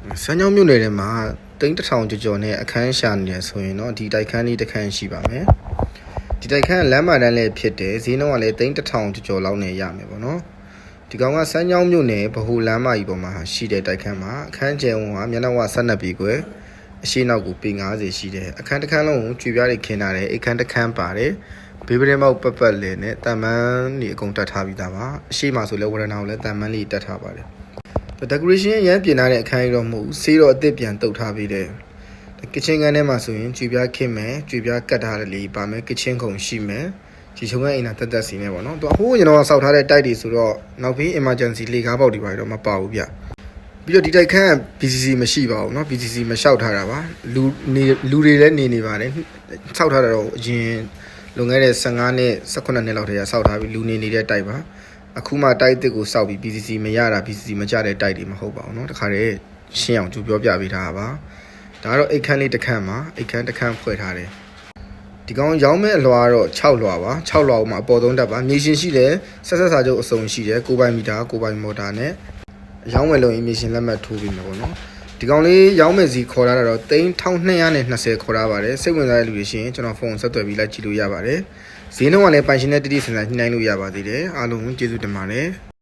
စမ်းချောင်းမြို့နယ်ထဲမှာတိန်းတစ်ထောင်ကျော်နဲ့အခန်းရှာနေတယ်ဆိုရင်တော့ဒီတိုက်ခန်းလေးတစ်ခန်းရှိပါမယ်ဒီတိုက်ခန်းလမ်းမတန်းလည်းဖြစ်တယ်ဈေးနှုန်းကလည်းတိန်းတစ်ထောင်ကျော်လောက်နဲ့ရမယ်ပေါ့နော်ဒီကောင်ကစမ်းချောင်းမြို့နယ်ဗဟိုလမ်းမကြီးပေါ်မှာရှိတဲ့တိုက်ခန်းမှာအခန်းကျယ်ဝန်းကမျက်နှာဝ12ပေကွယ်အရှိနောက်ကိုပေ90ရှိတယ်အခန်းတစ်ခန်းလုံးကိုကြွေပြားတွေခင်းထားတယ်အခန်းတစ်ခန်းပါတယ်ဘေးပရင်မောက်ပတ်ပတ်လေးနဲ့တန်မန်းတွေအကုန်တက်ထားပြီးသားပါအရှိမှဆိုလဲဝရဏကိုလည်းတန်မန်းလေးတက်ထားပါတယ်decoration ရမ်းပြင်ထားတဲ့အခန်းကြီးတော့မဟုတ်ဘူးဆေးတော့အသစ်ပြန်တုတ်ထားပြီးတယ် kitchen ခန်းထဲမှာဆိုရင်ကြွေပြားခင်းမယ်ကြွေပြားကတ်ထားတယ်လေးပါမယ် kitchen ခုံရှိမယ်ဒီချုံကအိမ်သာတက်စီနေပေါ့နော်သူအဟိုးကျွန်တော်ဆောက်ထားတဲ့တိုက်တွေဆိုတော့နောက်ပြီး emergency လေကားပေါက်တွေပါတော့မပါဘူးဗျပြီးတော့ဒီတိုက်ခန်း BCC မရှိပါဘူးเนาะ BCC မလျှောက်ထားတာပါလူတွေလည်းနေပါတယ်ဆောက်ထားတာတော့အရင်လွန်ခဲ့တဲ့15နှစ်18နှစ်လောက်တည်းကဆောက်ထားပြီးလူနေနေတဲ့တိုက်ပါအခုမှတိုက်တစ်ကိုစောက်ပြီး BCC မရတာ BCC မကြတဲ့တိုက်တွေမဟုတ်ပါဘူးเนาะတခါတည်းရှင်းအောင်ကြိုပြောပြပေးထားတာပါဒါကတော့အိတ်ခမ်းလေးတစ်ခန်းမှာအိတ်ခမ်းတစ်ခန်းဖွဲ့ထားတယ်ဒီကောင်ရောင်းမဲ့အလွာတော့6လွာပါ6လွာမှာအပေါ်ဆုံးတက်ပါမြေရှင်ရှိတယ်ဆက်စာချုပ်အစုံရှိတယ်9ပိုင်မီတာ9ပိုင်မော်တာနဲ့ရောင်းမဲ့လုံးမြေရှင်လက်မှတ်ထိုးပြီးမှာပေါ့နော်ဒီကောင်လေးရောင်းမဲ့စီခေါ်လာတာတော့3220ခေါ်ထားပါတယ်စိတ်ဝင်စားတဲ့လူတွေရှိရင်ကျွန်တော်ဖုန်းဆက်သွယ်ပြီးလိုက်ကြည့်လို့ရပါတယ်ဈေးနှုန်းကလည်းပိုင်ရှင်နဲ့တိတိကျကျညှိနှိုင်းလို့ရပါသေးတယ်အားလုံးကျေးဇူးတင်ပါတယ်